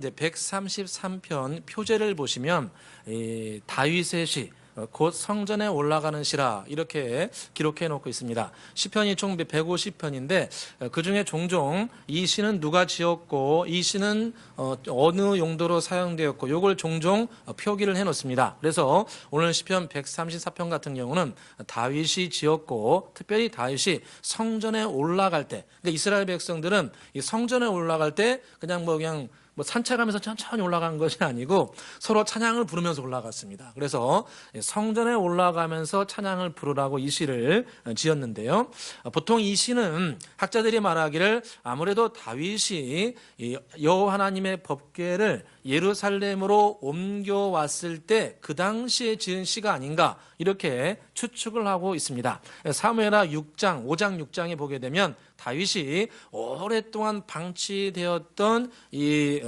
이제 133편 표제를 보시면 이 다윗의 시, 곧 성전에 올라가는 시라 이렇게 기록해 놓고 있습니다. 시편이 총 150편인데 그중에 종종 이 시는 누가 지었고 이 시는 어느 용도로 사용되었고 이걸 종종 표기를 해 놓습니다. 그래서 오늘 시편 134편 같은 경우는 다윗이 지었고 특별히 다윗이 성전에 올라갈 때, 그러니까 이스라엘 백성들은 이 성전에 올라갈 때 그냥 산책하면서 천천히 올라간 것이 아니고 서로 찬양을 부르면서 올라갔습니다. 그래서 성전에 올라가면서 찬양을 부르라고 이 시를 지었는데요. 보통 이 시는 학자들이 말하기를 아무래도 다윗이 여호와 하나님의 법궤를 예루살렘으로 옮겨왔을 때 그 당시에 지은 시가 아닌가 이렇게 추측을 하고 있습니다. 사무엘하 6장, 5장, 6장에 보게 되면 다윗이 오랫동안 방치되었던 이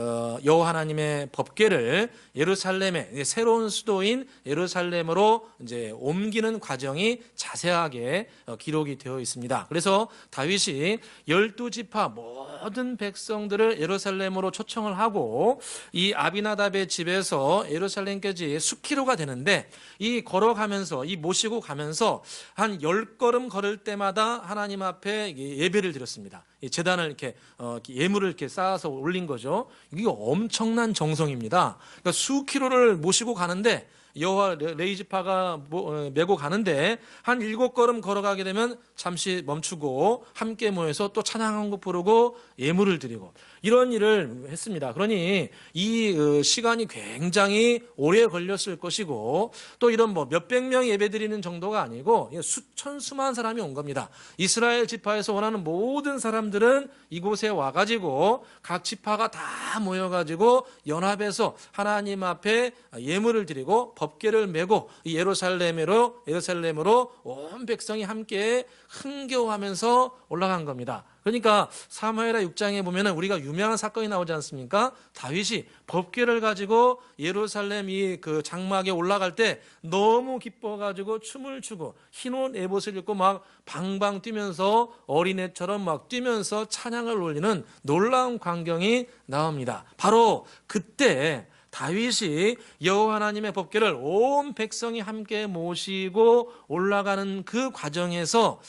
여호와 하나님의 법궤를 예루살렘의 새로운 수도인 예루살렘으로 이제 옮기는 과정이 자세하게 기록이 되어 있습니다. 그래서 다윗이 12지파 모든 백성들을 예루살렘으로 초청을 하고 이 아비나답의 집에서 예루살렘까지 수키로가 되는데 이 걸어가면서 이 모시고 가면서 한 10걸음 걸을 때마다 하나님 앞에 예배를 드렸습니다. 제단을 이렇게 예물을 이렇게 쌓아서 올린 거죠. 이게 엄청난 정성입니다. 그러니까 수키로를 모시고 가는데 여호와 레위지파가 메고 가는데 한 7걸음 걸어가게 되면 잠시 멈추고 함께 모여서 또 찬양 한 곡 부르고 예물을 드리고 이런 일을 했습니다. 그러니 이 시간이 굉장히 오래 걸렸을 것이고 또 이런 몇백 명 예배 드리는 정도가 아니고 수천 수만 사람이 온 겁니다. 이스라엘 지파에서 원하는 모든 사람들은 이곳에 와가지고 각 지파가 다 모여가지고 연합해서 하나님 앞에 예물을 드리고 법궤를 메고 예루살렘으로 온 백성이 함께 흥겨워하면서 올라간 겁니다. 그러니까 사무엘하 6장에 보면은 우리가 유명한 사건이 나오지 않습니까? 다윗이 법궤를 가지고 예루살렘 그 장막에 올라갈 때 너무 기뻐가지고 춤을 추고 흰옷 에봇을 입고 막 방방 뛰면서 어린애처럼 막 뛰면서 찬양을 올리는 놀라운 광경이 나옵니다. 바로 그때 다윗이 여호와 하나님의 법궤를 온 백성이 함께 모시고 올라가는 그 과정에서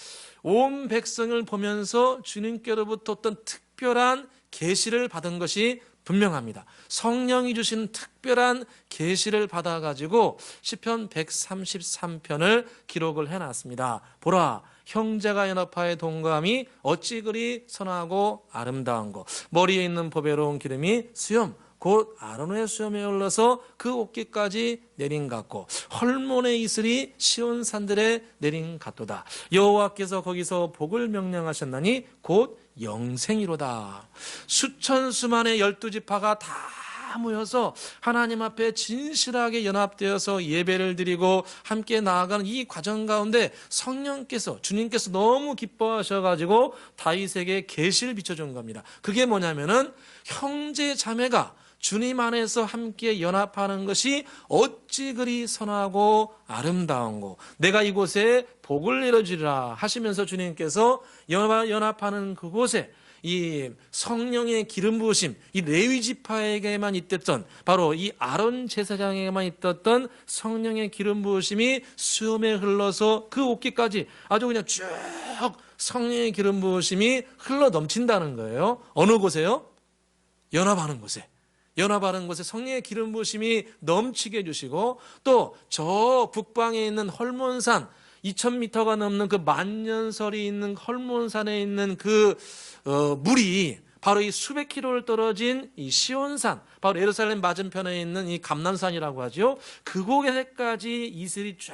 온 백성을 보면서 주님께로부터 어떤 특별한 계시를 받은 것이 분명합니다. 성령이 주신 특별한 계시를 받아가지고 시편 133편을 기록을 해놨습니다. 보라, 형제가 연합하여 동감이 어찌 그리 선하고 아름다운고, 머리에 있는 보배로운 기름이 수염 곧 아론의 수염에 올라서 그 옷깃까지 내린 같고 헐몬의 이슬이 시온 산들에 내린 같도다. 여호와께서 거기서 복을 명령하셨나니 곧 영생이로다. 수천 수만의 12지파가 다 모여서 하나님 앞에 진실하게 연합되어서 예배를 드리고 함께 나아가는 이 과정 가운데 성령께서, 주님께서 너무 기뻐하셔가지고 다윗에게 계시를 비춰준 겁니다. 그게 뭐냐면은 형제 자매가 주님 안에서 함께 연합하는 것이 어찌 그리 선하고 아름다운고 내가 이곳에 복을 내려주리라 하시면서 주님께서 연합하는 그곳에 이 성령의 기름 부으심, 이 레위 지파에게만 있었던 바로 이 아론 제사장에게만 있었던 성령의 기름 부으심이 수염에 흘러서 그 옷깃까지 아주 그냥 쭉 성령의 기름 부으심이 흘러 넘친다는 거예요. 어느 곳에요? 연합하는 곳에. 연합하는 곳에 성령의 기름 부으심이 넘치게 해주시고 또 저 북방에 있는 헐몬산 2000m가 넘는 그 만년설이 있는 헐몬산에 있는 그 물이 바로 이 수백 킬로를 떨어진 이 시온산, 바로 예루살렘 맞은편에 있는 이 감람산이라고 하죠. 그곳에까지 이슬이 쫙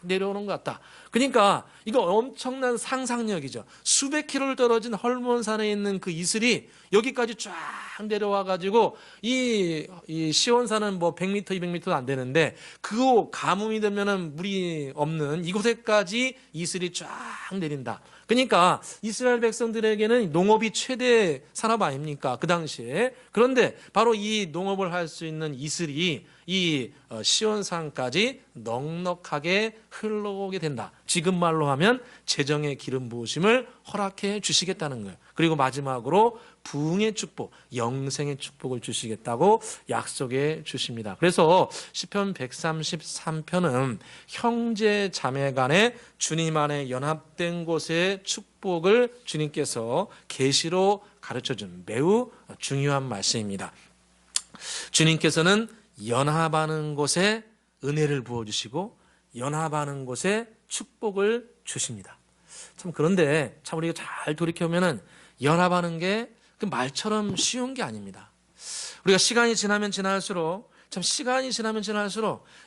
내려오는 것 같다. 그러니까 이거 엄청난 상상력이죠. 수백 킬로를 떨어진 헐몬산에 있는 그 이슬이 여기까지 쫙 내려와가지고 이 시온산은 100m, 200m도 안 되는데 그 가뭄이 되면은 물이 없는 이곳에까지 이슬이 쫙 내린다. 그러니까 이스라엘 백성들에게는 농업이 최대 산업 아닙니까? 그 당시에. 그런데 바로 이 농업을 할 수 있는 이슬이 이 시온산까지 넉넉하게 흘러오게 된다. 지금 말로 하면 재정의 기름 부으심을 허락해 주시겠다는 거예요. 그리고 마지막으로 부흥의 축복, 영생의 축복을 주시겠다고 약속해 주십니다. 그래서 시편 133편은 형제 자매 간에 주님 안에 연합된 곳의 축복을 주님께서 계시로 가르쳐준 매우 중요한 말씀입니다. 주님께서는 연합하는 곳에 은혜를 부어주시고 연합하는 곳에 축복을 주십니다. 참 그런데 참 우리가 잘 돌이켜보면 연합하는 게 그 말처럼 쉬운 게 아닙니다. 우리가 시간이 지나면 지날수록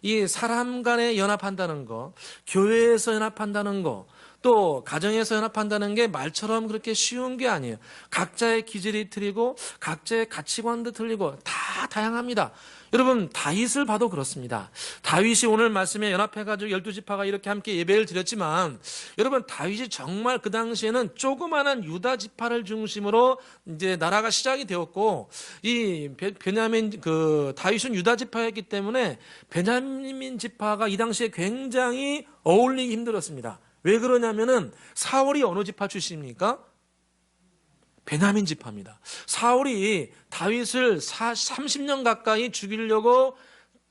이 사람 간에 연합한다는 거, 교회에서 연합한다는 거, 또 가정에서 연합한다는 게 말처럼 그렇게 쉬운 게 아니에요. 각자의 기질이 틀리고 각자의 가치관도 틀리고 다 다양합니다. 여러분 다윗을 봐도 그렇습니다. 다윗이 오늘 말씀에 연합해가지고 12지파가 이렇게 함께 예배를 드렸지만 여러분 다윗이 정말 그 당시에는 조그마한 유다 지파를 중심으로 이제 나라가 시작이 되었고 이 베냐민 다윗은 유다 지파였기 때문에 베냐민 지파가 이 당시에 굉장히 어울리기 힘들었습니다. 왜 그러냐면은 사울이 어느 지파 출신입니까? 베냐민 지파입니다. 사울이 다윗을 30년 가까이 죽이려고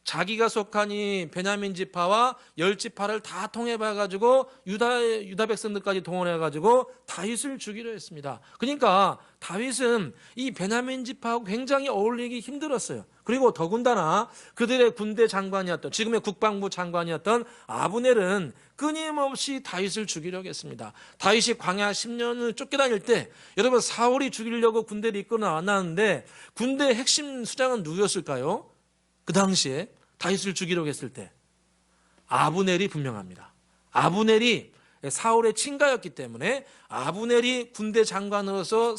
자기가 속한 이 베냐민 지파와 10지파를 다 통해봐가지고 유다 백성들까지 동원해가지고 다윗을 죽이려 했습니다. 그러니까 다윗은 이 베냐민 지파하고 굉장히 어울리기 힘들었어요. 그리고 더군다나 그들의 군대 장관이었던 지금의 국방부 장관이었던 아브넬은 끊임없이 다윗을 죽이려고 했습니다. 다윗이 광야 10년을 쫓겨다닐 때 여러분 사울이 죽이려고 군대를 이끌어 나왔는데 군대의 핵심 수장은 누구였을까요? 그 당시에 다윗을 죽이려고 했을 때 아브넬이 분명합니다. 아브넬이 사울의 친가였기 때문에 아브넬이 군대 장관으로서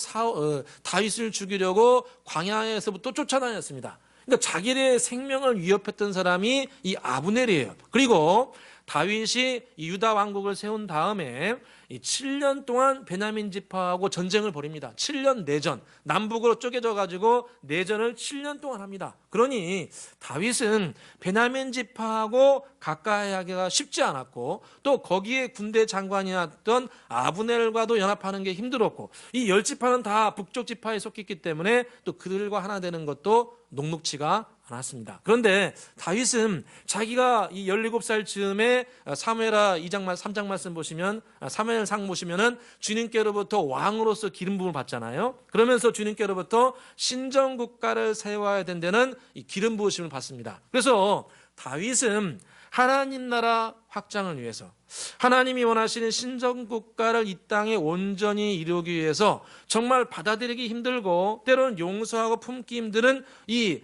다윗을 죽이려고 광야에서부터 쫓아다녔습니다. 그러니까 자기의 생명을 위협했던 사람이 이 아브넬이에요. 그리고 다윗이 유다 왕국을 세운 다음에 7년 동안 베냐민 지파하고 전쟁을 벌입니다. 7년 내전, 남북으로 쪼개져 가지고 내전을 7년 동안 합니다. 그러니 다윗은 베냐민 지파하고 가까이 하기가 쉽지 않았고 또 거기에 군대 장관이었던 아브넬과도 연합하는 게 힘들었고 이 10지파는 다 북쪽 지파에 속했기 때문에 또 그들과 하나 되는 것도 녹록지가 않았습니다. 그런데 다윗은 자기가 이 17살 즈음에 사무엘하 2장 3장 말씀 보시면 사무엘상 보시면은 주님께로부터 왕으로서 기름 부음을 받잖아요. 그러면서 주님께로부터 신정국가를 세워야 된다는 이 기름 부으심을 받습니다. 그래서 다윗은 하나님 나라 확장을 위해서 하나님이 원하시는 신정국가를 이 땅에 온전히 이루기 위해서 정말 받아들이기 힘들고 때로는 용서하고 품기 힘든 이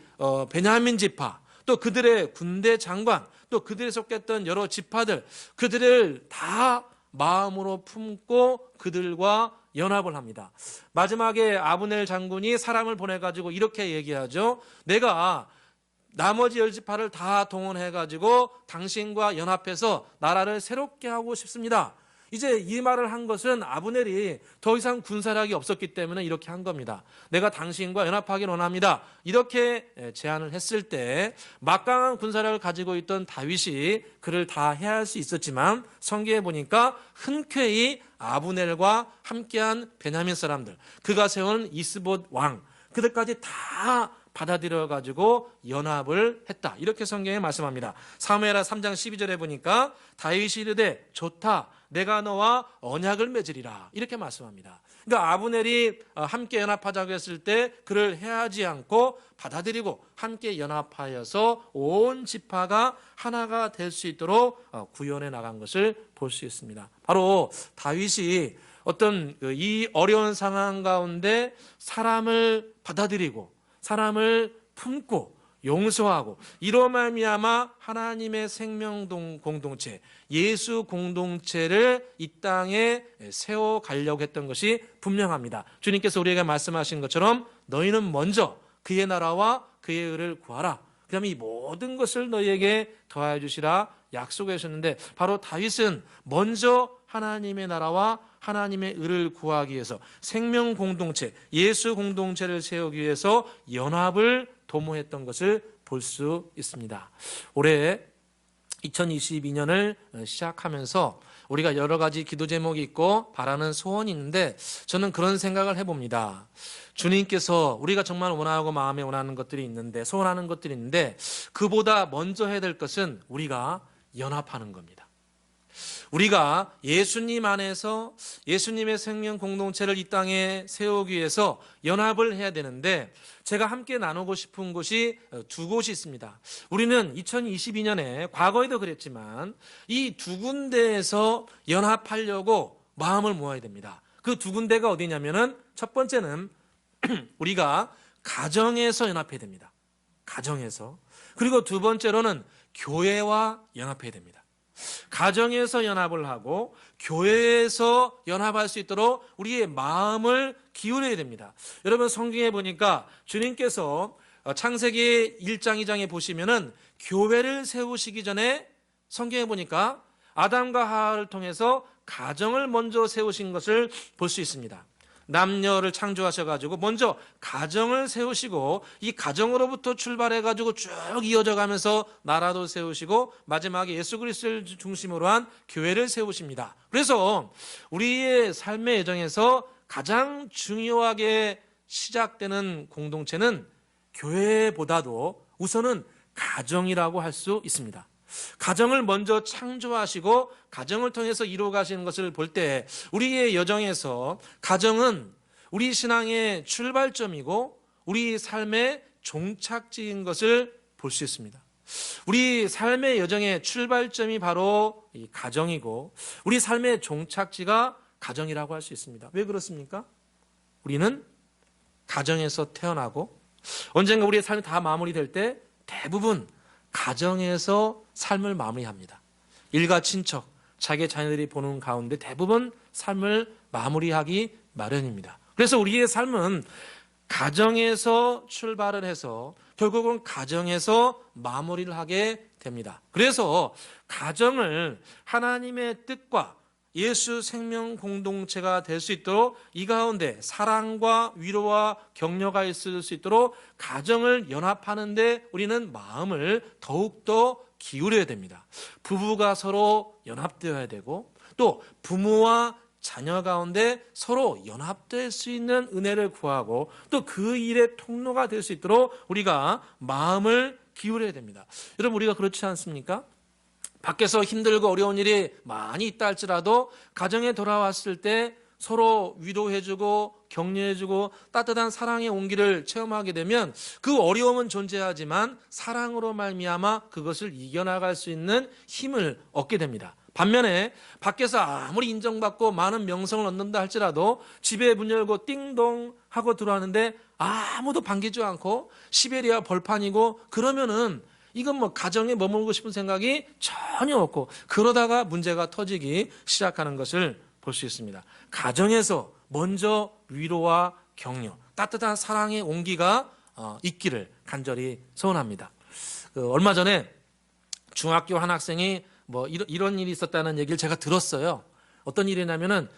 베냐민 지파 또 그들의 군대 장관 또 그들에 속했던 여러 지파들 그들을 다 마음으로 품고 그들과 연합을 합니다. 마지막에 아브넬 장군이 사람을 보내가지고 이렇게 얘기하죠. 내가 나머지 10지파를 다 동원해가지고 당신과 연합해서 나라를 새롭게 하고 싶습니다. 이제 이 말을 한 것은 아브넬이 더 이상 군사력이 없었기 때문에 이렇게 한 겁니다. 내가 당신과 연합하길 원합니다. 이렇게 제안을 했을 때 막강한 군사력을 가지고 있던 다윗이 그를 다 해할 수 있었지만 성경에 보니까 흔쾌히 아브넬과 함께한 베냐민 사람들 그가 세운 이스봇 왕 그들까지 다 받아들여 가지고 연합을 했다. 이렇게 성경에 말씀합니다. 사무엘하 3장 12절에 보니까 다윗이 이르되 좋다. 내가 너와 언약을 맺으리라. 이렇게 말씀합니다. 그러니까 아브넬이 함께 연합하자고 했을 때 그를 해하지 않고 받아들이고 함께 연합하여서 온 지파가 하나가 될 수 있도록 구현해 나간 것을 볼 수 있습니다. 바로 다윗이 어떤 이 어려운 상황 가운데 사람을 받아들이고 사람을 품고 용서하고 이로 말미암아 하나님의 생명 공동체 예수 공동체를 이 땅에 세워가려고 했던 것이 분명합니다. 주님께서 우리에게 말씀하신 것처럼 너희는 먼저 그의 나라와 그의 의를 구하라. 그 다음에 이 모든 것을 너희에게 더하여 주시라 약속해 주셨는데 바로 다윗은 먼저 하나님의 나라와 하나님의 의를 구하기 위해서 생명 공동체, 예수 공동체를 세우기 위해서 연합을 도모했던 것을 볼 수 있습니다. 올해 2022년을 시작하면서 우리가 여러 가지 기도 제목이 있고 바라는 소원이 있는데 저는 그런 생각을 해봅니다. 주님께서 우리가 정말 원하고 마음에 원하는 것들이 있는데 소원하는 것들이 있는데 그보다 먼저 해야 될 것은 우리가 연합하는 겁니다. 우리가 예수님 안에서 예수님의 생명 공동체를 이 땅에 세우기 위해서 연합을 해야 되는데 제가 함께 나누고 싶은 곳이 두 곳이 있습니다. 우리는 2022년에 과거에도 그랬지만 이 두 군데에서 연합하려고 마음을 모아야 됩니다. 그 두 군데가 어디냐면은 첫 번째는 우리가 가정에서 연합해야 됩니다. 가정에서. 그리고 두 번째로는 교회와 연합해야 됩니다. 가정에서 연합을 하고 교회에서 연합할 수 있도록 우리의 마음을 기울여야 됩니다. 여러분 성경에 보니까 주님께서 창세기 1장 2장에 보시면은 교회를 세우시기 전에 성경에 보니까 아담과 하와를 통해서 가정을 먼저 세우신 것을 볼 수 있습니다. 남녀를 창조하셔가지고 먼저 가정을 세우시고 이 가정으로부터 출발해가지고 쭉 이어져 가면서 나라도 세우시고 마지막에 예수 그리스도를 중심으로 한 교회를 세우십니다. 그래서 우리의 삶의 여정에서 가장 중요하게 시작되는 공동체는 교회보다도 우선은 가정이라고 할 수 있습니다. 가정을 먼저 창조하시고 가정을 통해서 이루어 가시는 것을 볼 때 우리의 여정에서 가정은 우리 신앙의 출발점이고 우리 삶의 종착지인 것을 볼 수 있습니다. 우리 삶의 여정의 출발점이 바로 이 가정이고 우리 삶의 종착지가 가정이라고 할 수 있습니다. 왜 그렇습니까? 우리는 가정에서 태어나고 언젠가 우리의 삶이 다 마무리될 때 대부분 가정에서 삶을 마무리합니다. 일가 친척, 자기 자녀들이 보는 가운데 대부분 삶을 마무리하기 마련입니다. 그래서 우리의 삶은 가정에서 출발을 해서 결국은 가정에서 마무리를 하게 됩니다. 그래서 가정을 하나님의 뜻과 예수 생명 공동체가 될 수 있도록 이 가운데 사랑과 위로와 격려가 있을 수 있도록 가정을 연합하는데 우리는 마음을 더욱더 기울여야 됩니다. 부부가 서로 연합되어야 되고 또 부모와 자녀 가운데 서로 연합될 수 있는 은혜를 구하고 또 그 일의 통로가 될 수 있도록 우리가 마음을 기울여야 됩니다. 여러분 우리가 그렇지 않습니까? 밖에서 힘들고 어려운 일이 많이 있다 할지라도 가정에 돌아왔을 때 서로 위로해주고 격려해주고 따뜻한 사랑의 온기를 체험하게 되면 그 어려움은 존재하지만 사랑으로 말미암아 그것을 이겨나갈 수 있는 힘을 얻게 됩니다. 반면에 밖에서 아무리 인정받고 많은 명성을 얻는다 할지라도 집에 문 열고 띵동 하고 들어왔는데 아무도 반기지 않고 시베리아 벌판이고 그러면은 이건 뭐 가정에 머물고 싶은 생각이 전혀 없고 그러다가 문제가 터지기 시작하는 것을 볼 수 있습니다. 가정에서 먼저 위로와 격려, 따뜻한 사랑의 온기가 있기를 간절히 소원합니다. 얼마 전에 중학교 한 학생이 뭐 이런 일이 있었다는 얘기를 제가 들었어요. 어떤 일이냐면은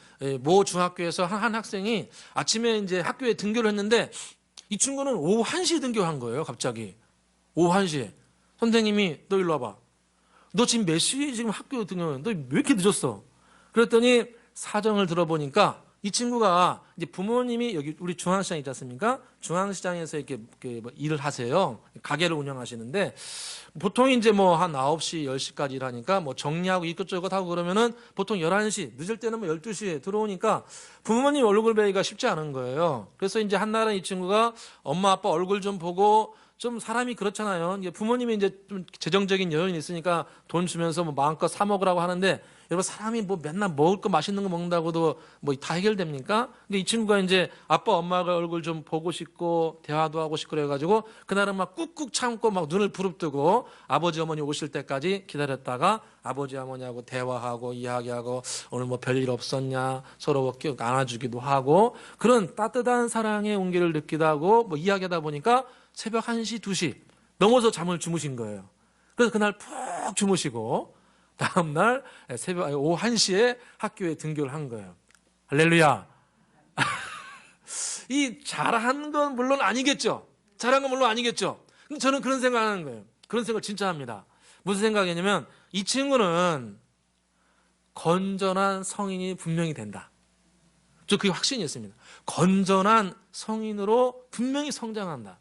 모 중학교에서 한 학생이 아침에 이제 학교에 등교를 했는데 이 친구는 오후 1시에 등교한 거예요. 갑자기 오후 1시에. 선생님이 너 일로 와봐. 너 지금 몇 시에 지금 학교 등교했는데 너 왜 이렇게 늦었어? 그랬더니 사정을 들어보니까 이 친구가 이제 부모님이 여기 우리 중앙시장 있지 않습니까? 중앙시장에서 이렇게 뭐 일을 하세요. 가게를 운영하시는데 보통 이제 뭐 한 9시, 10시까지 일하니까 뭐 정리하고 이것저것 하고 그러면은 보통 11시, 늦을 때는 뭐 12시에 들어오니까 부모님 얼굴 뵈기가 쉽지 않은 거예요. 그래서 이제 한날은 이 친구가 엄마 아빠 얼굴 좀 보고 좀 사람이 그렇잖아요. 이제 부모님이 이제 좀 재정적인 여유는 있으니까 돈 주면서 뭐 마음껏 사 먹으라고 하는데 여러분 사람이 뭐 맨날 먹을 거 맛있는 거 먹는다고도 뭐 다 해결됩니까? 근데 이 친구가 이제 아빠 엄마가 얼굴 좀 보고 싶고 대화도 하고 싶고 그래가지고 그날은 막 꾹꾹 참고 막 눈을 부릅뜨고 아버지 어머니 오실 때까지 기다렸다가 아버지 어머니하고 대화하고 이야기하고 오늘 뭐 별일 없었냐 서로 안아주기도 하고 그런 따뜻한 사랑의 온기를 느끼다 하고 뭐 이야기하다 보니까 새벽 1시, 2시 넘어서 잠을 주무신 거예요. 그래서 그날 푹 주무시고 다음날 새벽 오후 1시에 학교에 등교를 한 거예요. 할렐루야. 이 잘한 건 물론 아니겠죠. 잘한 건 물론 아니겠죠. 근데 저는 그런 생각하는 거예요. 그런 생각을 진짜 합니다. 무슨 생각이냐면 이 친구는 건전한 성인이 분명히 된다. 저 그게 확신이 있습니다. 건전한 성인으로 분명히 성장한다.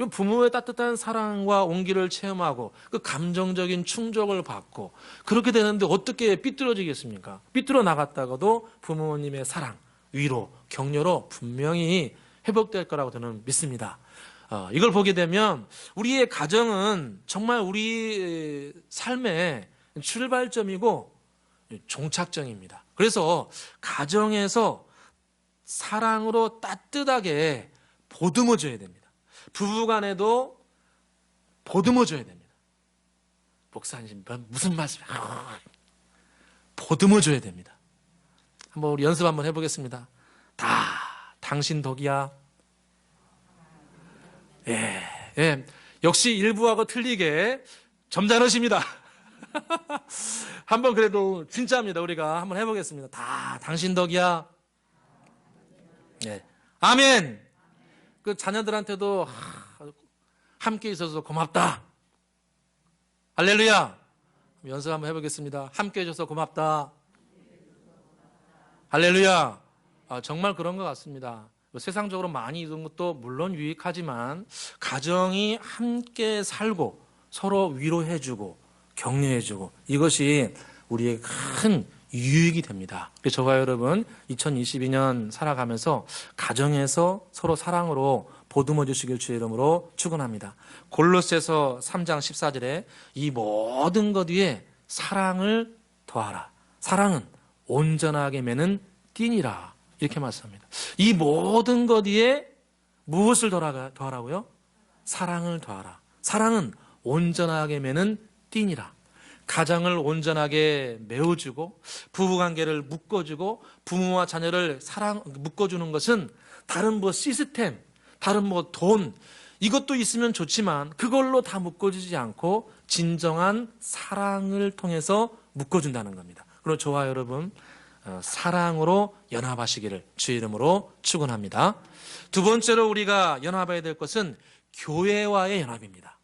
부모의 따뜻한 사랑과 온기를 체험하고 그 감정적인 충족을 받고 그렇게 되는데 어떻게 삐뚤어지겠습니까? 삐뚤어 나갔다가도 부모님의 사랑, 위로, 격려로 분명히 회복될 거라고 저는 믿습니다. 이걸 보게 되면 우리의 가정은 정말 우리 삶의 출발점이고 종착점입니다. 그래서 가정에서 사랑으로 따뜻하게 보듬어줘야 됩니다. 부부간에도 보듬어줘야 됩니다. 목사님 무슨 말씀이야? 보듬어줘야 됩니다. 한번 우리 연습 한번 해보겠습니다. 당신 덕이야. 예, 역시 일부하고 틀리게 점잖으십니다. 한번 그래도 진짜입니다. 우리가 한번 해보겠습니다. 당신 덕이야. 예, 아멘. 그 자녀들한테도 함께 있어서 고맙다. 할렐루야. 연습 한번 해보겠습니다. 함께 해줘서 고맙다. 할렐루야. 정말 그런 것 같습니다. 세상적으로 많이 이런 것도 물론 유익하지만 가정이 함께 살고 서로 위로해주고 격려해주고 이것이 우리의 큰 유익이 됩니다. 그래서 저와 여러분 2022년 살아가면서 가정에서 서로 사랑으로 보듬어 주시길 주의 이름으로 축원합니다. 골로새서 3장 14절에 이 모든 것 위에 사랑을 더하라. 사랑은 온전하게 매는 띠니라. 이렇게 말씀합니다. 이 모든 것 위에 무엇을 더하라고요? 사랑을 더하라. 사랑은 온전하게 매는 띠니라. 가정을 온전하게 메워주고 부부관계를 묶어주고 부모와 자녀를 묶어주는 것은 다른 시스템, 다른 돈 이것도 있으면 좋지만 그걸로 다 묶어주지 않고 진정한 사랑을 통해서 묶어준다는 겁니다. 그리고 저와 여러분 사랑으로 연합하시기를 주의 이름으로 축원합니다. 두 번째로 우리가 연합해야 될 것은 교회와의 연합입니다.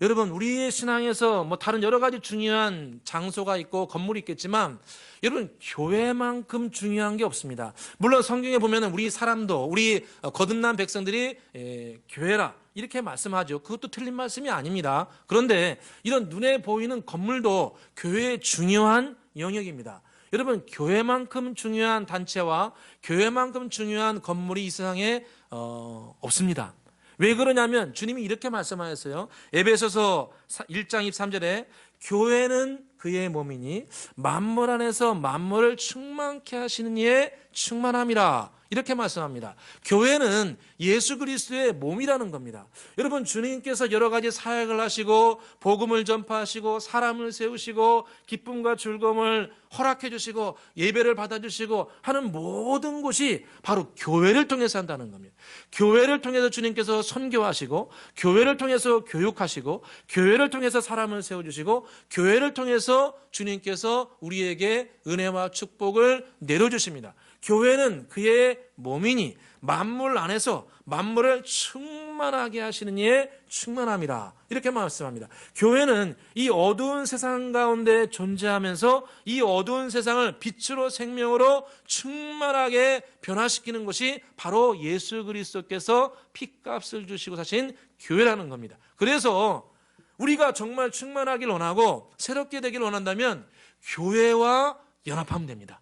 여러분 우리의 신앙에서 다른 여러 가지 중요한 장소가 있고 건물이 있겠지만 여러분 교회만큼 중요한 게 없습니다. 물론 성경에 보면 우리 사람도 우리 거듭난 백성들이 교회라 이렇게 말씀하죠. 그것도 틀린 말씀이 아닙니다. 그런데 이런 눈에 보이는 건물도 교회의 중요한 영역입니다. 여러분 교회만큼 중요한 단체와 교회만큼 중요한 건물이 이 세상에 없습니다. 왜 그러냐면 주님이 이렇게 말씀하셨어요. 에베소서 1장 23절에 교회는 그의 몸이니 만물 안에서 만물을 충만케 하시는 이의 충만함이라 이렇게 말씀합니다. 교회는 예수 그리스도의 몸이라는 겁니다. 여러분 주님께서 여러 가지 사역을 하시고 복음을 전파하시고 사람을 세우시고 기쁨과 즐거움을 허락해 주시고 예배를 받아주시고 하는 모든 곳이 바로 교회를 통해서 한다는 겁니다. 교회를 통해서 주님께서 선교하시고 교회를 통해서 교육하시고 교회를 통해서 사람을 세워주시고 교회를 통해서 주님께서 우리에게 은혜와 축복을 내려주십니다. 교회는 그의 몸이니 만물 안에서 만물을 충만하게 하시는 이의 충만함이라 이렇게 말씀합니다. 교회는 이 어두운 세상 가운데 존재하면서 이 어두운 세상을 빛으로 생명으로 충만하게 변화시키는 것이 바로 예수 그리스도께서 핏값을 주시고 사신 교회라는 겁니다. 그래서 우리가 정말 충만하길 원하고 새롭게 되길 원한다면 교회와 연합하면 됩니다.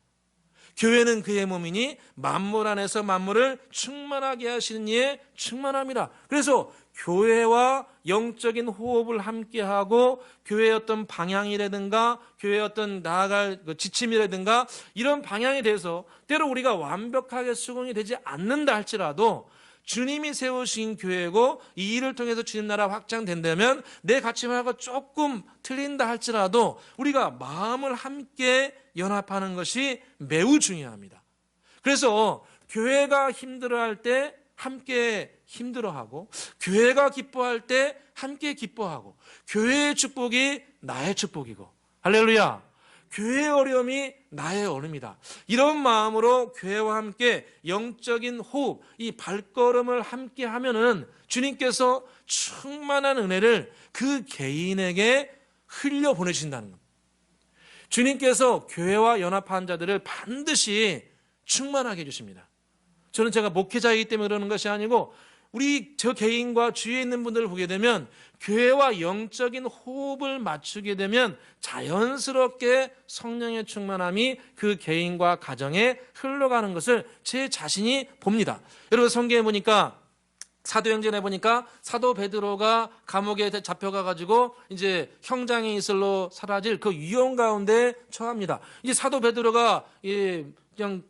교회는 그의 몸이니 만물 안에서 만물을 충만하게 하시는 이의 충만함이라. 그래서 교회와 영적인 호흡을 함께하고 교회의 어떤 방향이라든가 교회의 어떤 나아갈 지침이라든가 이런 방향에 대해서 때로 우리가 완벽하게 수긍이 되지 않는다 할지라도 주님이 세우신 교회고 이 일을 통해서 주님 나라 확장된다면 내 가치관하고 조금 틀린다 할지라도 우리가 마음을 함께 연합하는 것이 매우 중요합니다. 그래서 교회가 힘들어할 때 함께 힘들어하고 교회가 기뻐할 때 함께 기뻐하고 교회의 축복이 나의 축복이고 할렐루야. 교회의 어려움이 나의 어려움이다. 이런 마음으로 교회와 함께 영적인 호흡, 이 발걸음을 함께 하면은 주님께서 충만한 은혜를 그 개인에게 흘려 보내주신다는 겁니다. 주님께서 교회와 연합한 자들을 반드시 충만하게 해주십니다. 저는 제가 목회자이기 때문에 그러는 것이 아니고 저 개인과 주위에 있는 분들을 보게 되면 교회와 영적인 호흡을 맞추게 되면 자연스럽게 성령의 충만함이 그 개인과 가정에 흘러가는 것을 제 자신이 봅니다. 여러분 성경에 보니까 사도행전에 보니까 사도 베드로가 감옥에 잡혀가 가지고 이제 형장에 있을로 사라질 그 위험 가운데 처합니다. 이제 사도 베드로가 그냥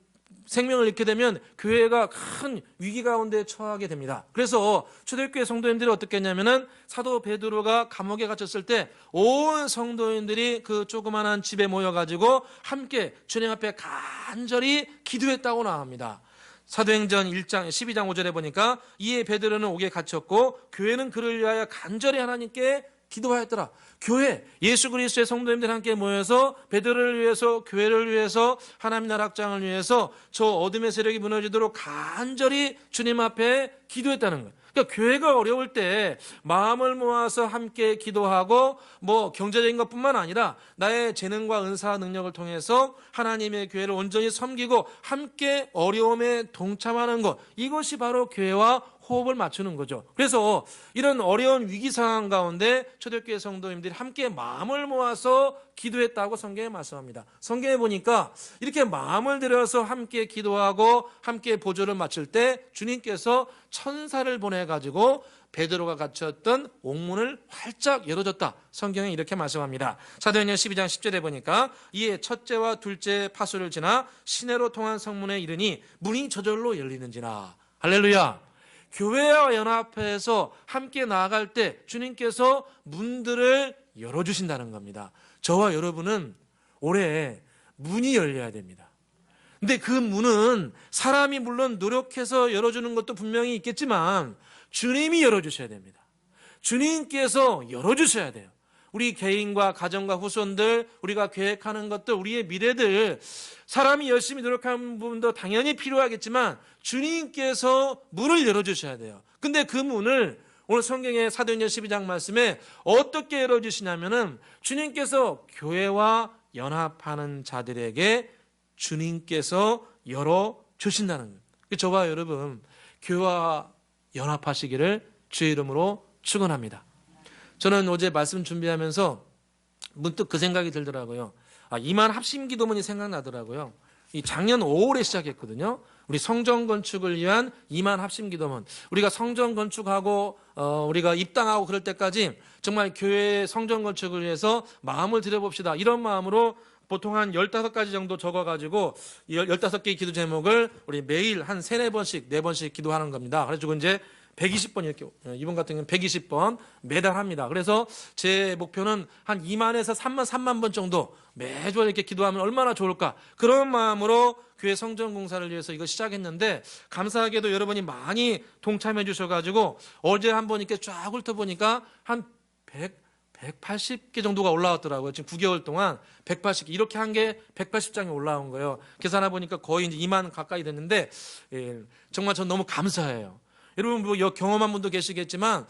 생명을 잃게 되면 교회가 큰 위기 가운데 처하게 됩니다. 그래서 초대교회 성도님들이 어떻게 했냐면은 사도 베드로가 감옥에 갇혔을 때 온 성도인들이 그 조그마한 집에 모여가지고 함께 주님 앞에 간절히 기도했다고 나옵니다. 사도행전 1장 12장 5절에 보니까 이에 베드로는 옥에 갇혔고 교회는 그를 위하여 간절히 하나님께 기도하였더라. 교회, 예수 그리스도의 성도님들 함께 모여서 베드로를 위해서, 교회를 위해서, 하나님 나라 확장을 위해서 저 어둠의 세력이 무너지도록 간절히 주님 앞에 기도했다는 거예요. 그러니까 교회가 어려울 때 마음을 모아서 함께 기도하고 뭐 경제적인 것뿐만 아니라 나의 재능과 은사와 능력을 통해서 하나님의 교회를 온전히 섬기고 함께 어려움에 동참하는 것, 이것이 바로 교회와 호흡을 맞추는 거죠. 그래서 이런 어려운 위기 상황 가운데 초대교회 성도님들이 함께 마음을 모아서 기도했다고 성경에 말씀합니다. 성경에 보니까 이렇게 마음을 들여서 함께 기도하고 함께 보조를 맞출 때 주님께서 천사를 보내가지고 베드로가 갇혔던 옥문을 활짝 열어줬다. 성경에 이렇게 말씀합니다. 사도행전 12장 10절에 보니까 이에 첫째와 둘째 파수를 지나 시내로 통한 성문에 이르니 문이 저절로 열리는지라. 할렐루야. 교회와 연합해서 함께 나아갈 때 주님께서 문들을 열어주신다는 겁니다. 저와 여러분은 올해 문이 열려야 됩니다. 근데 그 문은 사람이 물론 노력해서 열어주는 것도 분명히 있겠지만 주님이 열어주셔야 됩니다. 주님께서 열어주셔야 돼요. 우리 개인과 가정과 후손들, 우리가 계획하는 것들, 우리의 미래들, 사람이 열심히 노력하는 부분도 당연히 필요하겠지만 주님께서 문을 열어주셔야 돼요. 근데 그 문을 오늘 성경의 사도행전 12장 말씀에 어떻게 열어주시냐면은 주님께서 교회와 연합하는 자들에게 주님께서 열어주신다는 거예요. 저와 여러분 교회와 연합하시기를 주의 이름으로 축원합니다. 저는 어제 말씀 준비하면서 문득 그 생각이 들더라고요. 이만 합심기도문이 생각나더라고요. 이 작년 5월에 시작했거든요. 우리 성전 건축을 위한 이만 합심기도문. 우리가 성전 건축하고 우리가 입당하고 그럴 때까지 정말 교회 성전 건축을 위해서 마음을 들여봅시다. 이런 마음으로 보통 한 15가지 정도 적어가지고 15개의 기도 제목을 우리 매일 한 3-4번씩 4번씩 기도하는 겁니다. 그래가지고 이제 120번 이렇게, 이번 같은 경우는 120번 매달 합니다. 그래서 제 목표는 한 2만에서 3만 번 정도 매주 이렇게 기도하면 얼마나 좋을까. 그런 마음으로 교회 성전 공사를 위해서 이거 시작했는데 감사하게도 여러분이 많이 동참해 주셔가지고 어제 한번 이렇게 쫙 훑어보니까 한 180개 정도가 올라왔더라고요. 지금 9개월 동안 180개, 이렇게 한 게 180장이 올라온 거예요. 계산해 보니까 거의 이제 2만 가까이 됐는데, 정말 전 너무 감사해요. 여러분 뭐 경험한 분도 계시겠지만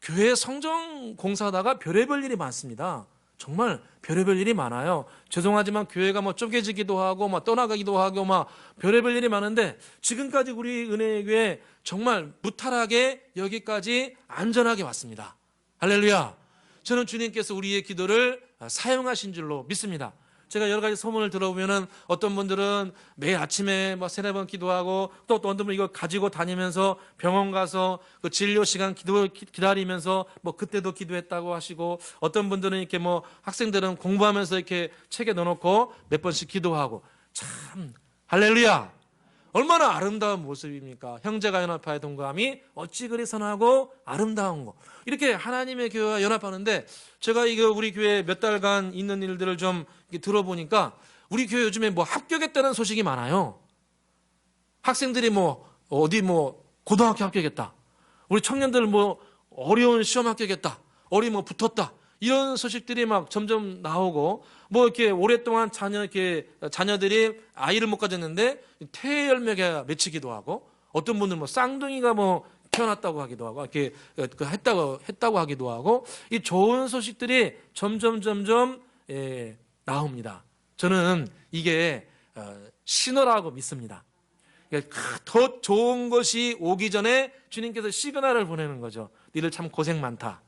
교회 성전 공사하다가 별의별 일이 많습니다. 정말 별의별 일이 많아요. 죄송하지만 교회가 뭐 쪼개지기도 하고 뭐 떠나가기도 하고 막 별의별 일이 많은데 지금까지 우리 은혜교회 정말 무탈하게 여기까지 안전하게 왔습니다. 할렐루야. 저는 주님께서 우리의 기도를 사용하신 줄로 믿습니다. 제가 여러 가지 소문을 들어보면은 어떤 분들은 매일 아침에 뭐 3-4번 기도하고 또 어떤 분은 이거 가지고 다니면서 병원 가서 그 진료 시간 기다리면서 뭐 그때도 기도했다고 하시고, 어떤 분들은 이렇게 뭐 학생들은 공부하면서 이렇게 책에 넣어놓고 몇 번씩 기도하고. 참 할렐루야. 얼마나 아름다운 모습입니까? 형제가 연합하여 동감이 어찌 그리 선하고 아름다운 거. 이렇게 하나님의 교회와 연합하는데 제가 이거 우리 교회 몇 달간 있는 일들을 좀 들어보니까 우리 교회 요즘에 뭐 합격했다는 소식이 많아요. 학생들이 뭐 어디 뭐 고등학교 합격했다. 우리 청년들 뭐 어려운 시험 합격했다. 어리 뭐 붙었다. 이런 소식들이 막 점점 나오고, 뭐 이렇게 오랫동안 자녀들이 아이를 못 가졌는데 태열매가 맺히기도 하고, 어떤 분들은 뭐 쌍둥이가 뭐 태어났다고 하기도 하고, 이렇게 했다고 하기도 하고, 이 좋은 소식들이 점점 나옵니다. 저는 이게 신호라고 믿습니다. 더 좋은 것이 오기 전에 주님께서 시그널을 보내는 거죠. 니들 참 고생 많다.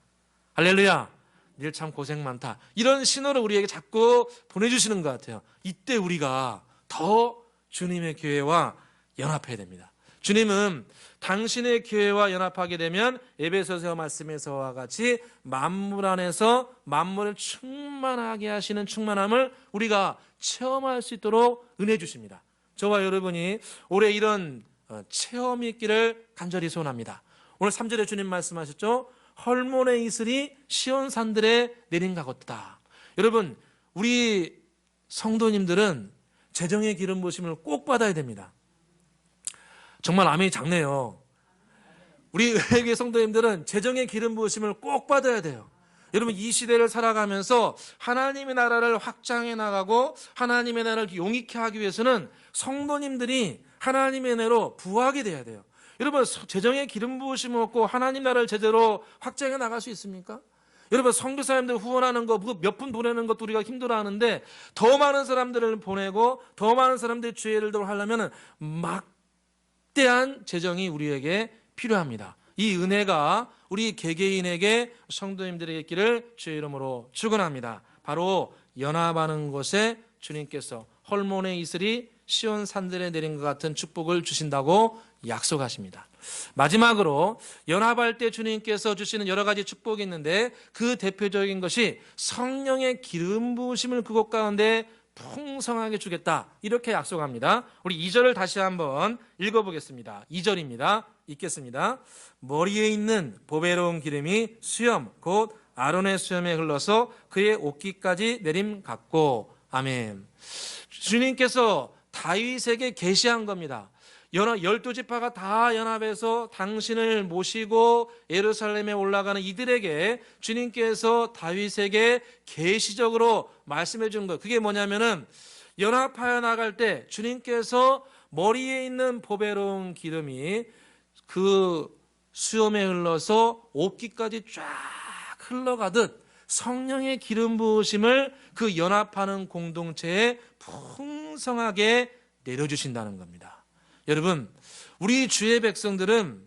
할렐루야. 니들 참 고생 많다. 이런 신호를 우리에게 자꾸 보내주시는 것 같아요. 이때 우리가 더 주님의 교회와 연합해야 됩니다. 주님은 당신의 교회와 연합하게 되면 에베소서 말씀에서와 같이 만물 안에서 만물을 충만하게 하시는 충만함을 우리가 체험할 수 있도록 은혜 주십니다. 저와 여러분이 올해 이런 체험이 있기를 간절히 소원합니다. 오늘 3절에 주님 말씀하셨죠. 헐몬의 이슬이 시온 산들에 내린 것 같다. 여러분, 우리 성도님들은 재정의 기름 부으심을 꼭 받아야 됩니다. 정말 아멘이 작네요. 우리 의회 성도님들은 재정의 기름 부으심을 꼭 받아야 돼요. 여러분, 이 시대를 살아가면서 하나님의 나라를 확장해 나가고 하나님의 나라를 용익히 하기 위해서는 성도님들이 하나님의 은혜로 부하게 돼야 돼요. 여러분, 재정의 기름 부으심을 얻고 하나님 나라를 제대로 확장해 나갈 수 있습니까? 여러분, 선교사님들 후원하는 거 몇 분 보내는 것도 우리가 힘들어하는데 더 많은 사람들을 보내고 더 많은 사람들이 주의 일을 하려면 막대한 재정이 우리에게 필요합니다. 이 은혜가 우리 개개인에게 성도님들에게 있기를 주의 이름으로 축원합니다. 바로 연합하는 곳에 주님께서 헐몬의 이슬이 시온 산들에 내린 것 같은 축복을 주신다고 약속하십니다. 마지막으로 연합할 때 주님께서 주시는 여러 가지 축복이 있는데 그 대표적인 것이 성령의 기름 부으심을 그곳 가운데 풍성하게 주겠다, 이렇게 약속합니다. 우리 2절을 다시 한번 읽어보겠습니다. 2절입니다. 읽겠습니다. 머리에 있는 보배로운 기름이 수염 곧 아론의 수염에 흘러서 그의 옷깃까지 내림 같고. 아멘. 주님께서 다윗에게 계시한 겁니다. 12지파가 다 연합해서 당신을 모시고 예루살렘에 올라가는 이들에게 주님께서 다윗에게 계시적으로 말씀해 준 것, 그게 뭐냐면은 연합하여 나갈 때 주님께서 머리에 있는 보배로운 기름이 그 수염에 흘러서 옷깃까지 쫙 흘러가듯 성령의 기름 부으심을 그 연합하는 공동체에 풍성하게 내려주신다는 겁니다. 여러분, 우리 주의 백성들은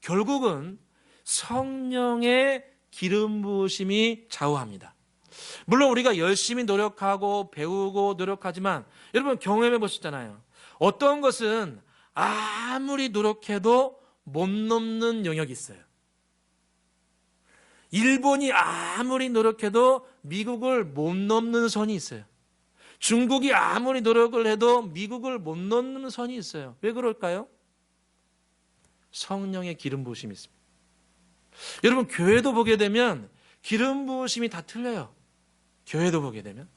결국은 성령의 기름 부으심이 좌우합니다. 물론 우리가 열심히 노력하고 배우고 노력하지만 여러분 경험해 보셨잖아요. 어떤 것은 아무리 노력해도 못 넘는 영역이 있어요. 일본이 아무리 노력해도 미국을 못 넘는 선이 있어요. 중국이 아무리 노력을 해도 미국을 못 넘는 선이 있어요. 왜 그럴까요? 성령의 기름 부으심이 있습니다. 여러분, 교회도 보게 되면 기름 부으심이 다 틀려요. 교회도 보게 되면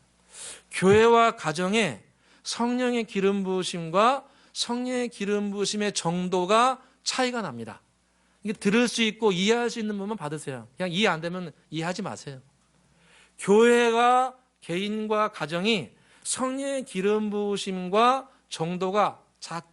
교회와 가정에 성령의 기름 부으심과 성령의 기름 부으심의 정도가 차이가 납니다. 이게 들을 수 있고 이해할 수 있는 부분 받으세요. 그냥 이해 안 되면 이해하지 마세요. 교회가 개인과 가정이 성령의 기름 부으심과 정도가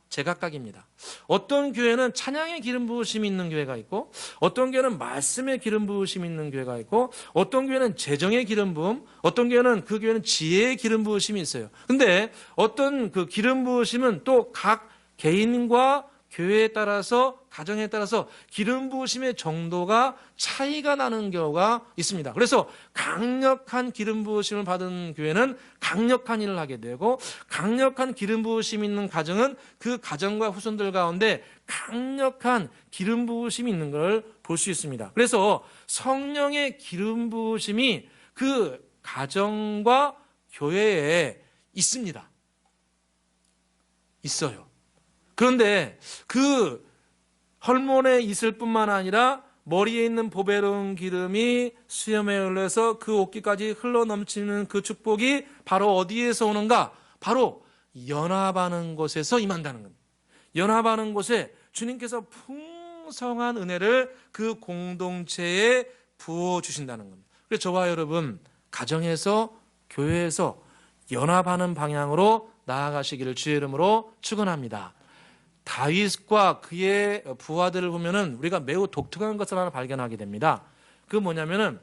제각각입니다. 어떤 교회는 찬양의 기름 부으심이 있는 교회가 있고, 어떤 교회는 말씀의 기름 부으심이 있는 교회가 있고, 어떤 교회는 재정의 기름 부음, 어떤 교회는 그 교회는 지혜의 기름 부으심이 있어요. 근데 어떤 그 기름 부으심은 또 각 개인과 교회에 따라서, 가정에 따라서 기름 부으심의 정도가 차이가 나는 경우가 있습니다. 그래서 강력한 기름 부으심을 받은 교회는 강력한 일을 하게 되고, 강력한 기름 부으심이 있는 가정은 그 가정과 후손들 가운데 강력한 기름 부으심이 있는 걸 볼 수 있습니다. 그래서 성령의 기름 부으심이 그 가정과 교회에 있습니다. 있어요. 그런데 그 헐몬에 있을 뿐만 아니라 머리에 있는 보배로운 기름이 수염에 흘러서 그 옷깃까지 흘러넘치는 그 축복이 바로 어디에서 오는가? 바로 연합하는 곳에서 임한다는 겁니다. 연합하는 곳에 주님께서 풍성한 은혜를 그 공동체에 부어주신다는 겁니다. 그래서 저와 여러분, 가정에서 교회에서 연합하는 방향으로 나아가시기를 주의 이름으로 축원합니다. 다윗과 그의 부하들을 보면은 우리가 매우 독특한 것을 하나 발견하게 됩니다. 그 뭐냐면은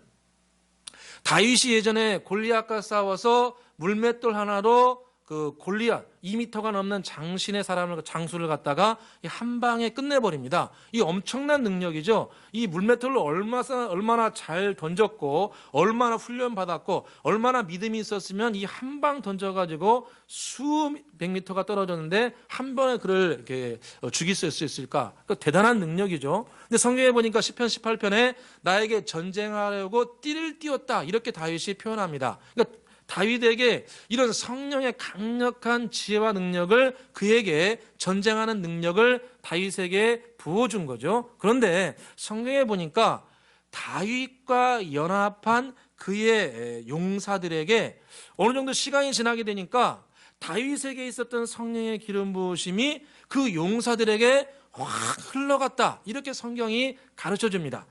다윗이 예전에 골리앗과 싸워서 물맷돌 하나로 그 골리앗 2m가 넘는 장신의 장수를 갖다가 한 방에 끝내버립니다. 이 엄청난 능력이죠. 이 물맷돌을 얼마나 잘 던졌고 얼마나 훈련받았고 얼마나 믿음이 있었으면 이 한 방 던져가지고 수백 미터가 떨어졌는데 한 번에 그를 이렇게 죽일 수 있을까? 대단한 능력이죠. 근데 성경에 보니까 시편 18편에 나에게 전쟁하려고 띠를 띄웠다 이렇게 다윗이 표현합니다. 그러니까 다윗에게 이런 성령의 강력한 지혜와 능력을, 그에게 전쟁하는 능력을 다윗에게 부어준 거죠. 그런데 성경에 보니까 다윗과 연합한 그의 용사들에게 어느 정도 시간이 지나게 되니까 다윗에게 있었던 성령의 기름 부으심이 그 용사들에게 확 흘러갔다, 이렇게 성경이 가르쳐줍니다.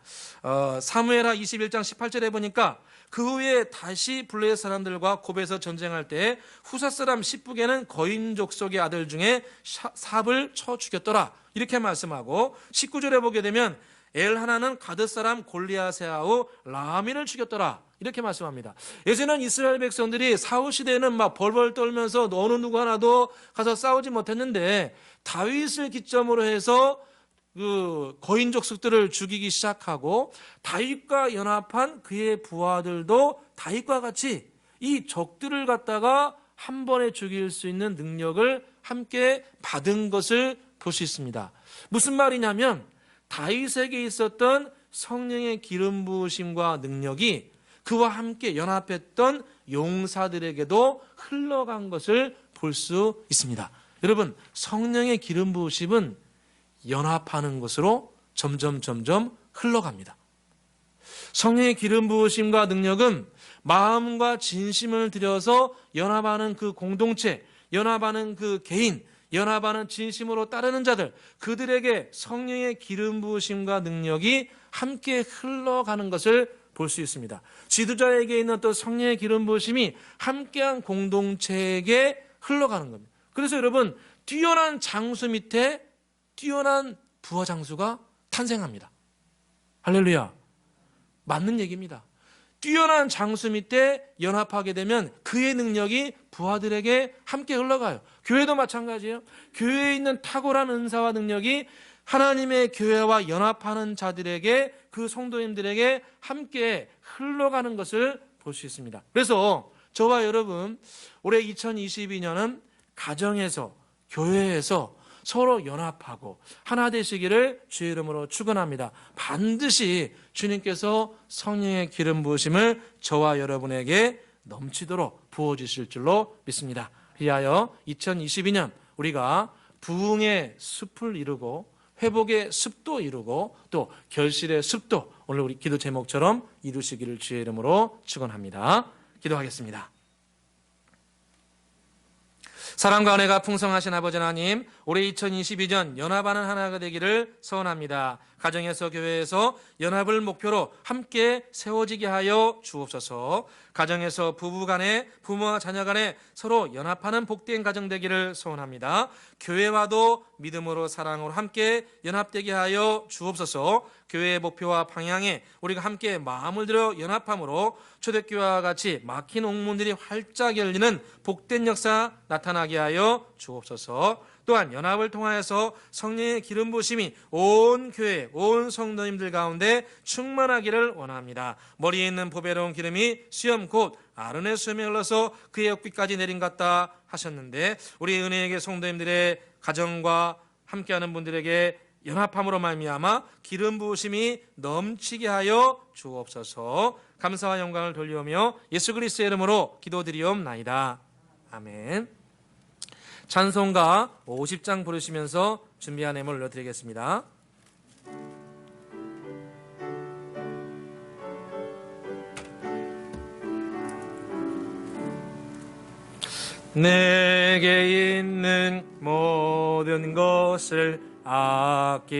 사무엘하 21장 18절에 보니까 그 후에 다시 블레셋 사람들과 곱에서 전쟁할 때 후사 사람 십북에는 거인 족속의 아들 중에 삽을 쳐 죽였더라, 이렇게 말씀하고 19절에 보게 되면 엘하나는 가드 사람 골리앗의 아우 라미를 죽였더라, 이렇게 말씀합니다. 예전에는 이스라엘 백성들이 사울 시대에는 막 벌벌 떨면서 어느 누구 하나도 가서 싸우지 못했는데 다윗을 기점으로 해서 그 거인 족속들을 죽이기 시작하고 다윗과 연합한 그의 부하들도 다윗과 같이 이 적들을 갖다가 한 번에 죽일 수 있는 능력을 함께 받은 것을 볼 수 있습니다. 무슨 말이냐면 다윗에게 있었던 성령의 기름 부으심과 능력이 그와 함께 연합했던 용사들에게도 흘러간 것을 볼 수 있습니다. 여러분, 성령의 기름 부으심은 연합하는 것으로 점점 흘러갑니다. 성령의 기름 부으심과 능력은 마음과 진심을 들여서 연합하는 그 공동체, 연합하는 그 개인, 연합하는 진심으로 따르는 자들, 그들에게 성령의 기름 부으심과 능력이 함께 흘러가는 것을 볼 수 있습니다. 지도자에게 있는 또 성령의 기름 부으심이 함께한 공동체에게 흘러가는 겁니다. 그래서 여러분, 뛰어난 장수 밑에 뛰어난 부하 장수가 탄생합니다. 할렐루야. 맞는 얘기입니다. 뛰어난 장수 밑에 연합하게 되면 그의 능력이 부하들에게 함께 흘러가요. 교회도 마찬가지예요. 교회에 있는 탁월한 은사와 능력이 하나님의 교회와 연합하는 자들에게, 그 성도님들에게 함께 흘러가는 것을 볼 수 있습니다. 그래서 저와 여러분, 올해 2022년은 가정에서, 교회에서 서로 연합하고 하나 되시기를 주의 이름으로 축원합니다. 반드시 주님께서 성령의 기름 부으심을 저와 여러분에게 넘치도록 부어주실 줄로 믿습니다. 그리하여 2022년 우리가 부흥의 숲을 이루고 회복의 숲도 이루고 또 결실의 숲도 오늘 우리 기도 제목처럼 이루시기를 주의 이름으로 축원합니다. 기도하겠습니다. 사랑과 은혜가 풍성하신 아버지 하나님, 올해 2022년 연합하는 하나가 되기를 소원합니다. 가정에서, 교회에서 연합을 목표로 함께 세워지게 하여 주옵소서. 가정에서 부부 간에, 부모와 자녀 간에 서로 연합하는 복된 가정 되기를 소원합니다. 교회와도 믿음으로, 사랑으로 함께 연합되게 하여 주옵소서. 교회의 목표와 방향에 우리가 함께 마음을 들여 연합함으로 초대교회와 같이 막힌 옥문들이 활짝 열리는 복된 역사 나타나게 하여 주옵소서. 또한 연합을 통하여서 성령의 기름 부으심이 온 교회, 온 성도님들 가운데 충만하기를 원합니다. 머리에 있는 보배로운 기름이 수염 곧 아론의 수염에 흘러서 그의 어깨까지 내린 것 같다 하셨는데, 우리 은혜에게 성도님들의 가정과 함께하는 분들에게 연합함으로 말미암아 기름 부으심이 넘치게 하여 주옵소서. 감사와 영광을 돌리오며 예수 그리스도의 이름으로 기도드리옵나이다. 아멘. 찬송가 50장 부르시면서 준비한 예물 올려드리겠습니다. 내게 있는 모든 것을 아끼